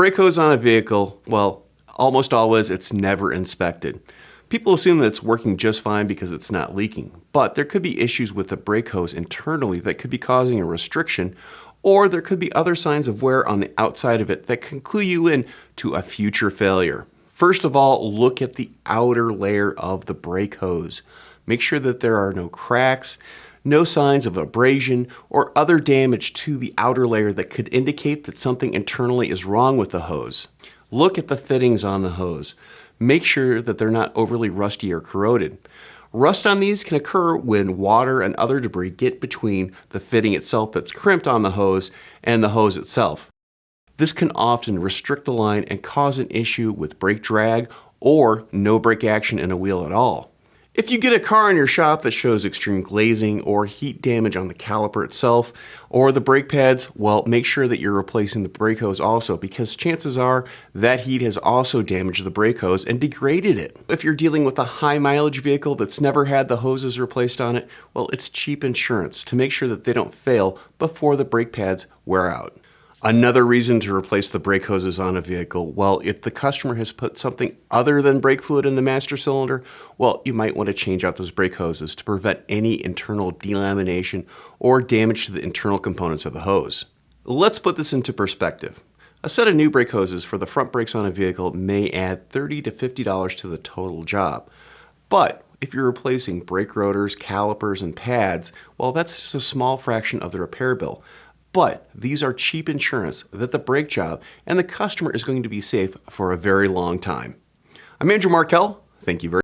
Brake hose on a vehicle, well, almost always it's never inspected. People assume that it's working just fine because it's not leaking, but there could be issues with the brake hose internally that could be causing a restriction, or there could be other signs of wear on the outside of it that can clue you in to a future failure. First of all, look at the outer layer of the brake hose. Make sure that there are no cracks, no signs of abrasion, or other damage to the outer layer that could indicate that something internally is wrong with the hose. Look at the fittings on the hose. Make sure that they're not overly rusty or corroded. Rust on these can occur when water and other debris get between the fitting itself that's crimped on the hose and the hose itself. This can often restrict the line and cause an issue with brake drag or no brake action in a wheel at all. If you get a car in your shop that shows extreme glazing or heat damage on the caliper itself or the brake pads, well, make sure that you're replacing the brake hose also, because chances are that heat has also damaged the brake hose and degraded it. If you're dealing with a high mileage vehicle that's never had the hoses replaced on it, well, it's cheap insurance to make sure that they don't fail before the brake pads wear out. Another reason to replace the brake hoses on a vehicle, well, if the customer has put something other than brake fluid in the master cylinder, well, you might want to change out those brake hoses to prevent any internal delamination or damage to the internal components of the hose. Let's put this into perspective. A set of new brake hoses for the front brakes on a vehicle may add $30 to $50 to the total job. But if you're replacing brake rotors, calipers, and pads, well, that's just a small fraction of the repair bill. But these are cheap insurance that the brake job and the customer is going to be safe for a very long time. I'm Andrew Markel. Thank you very much.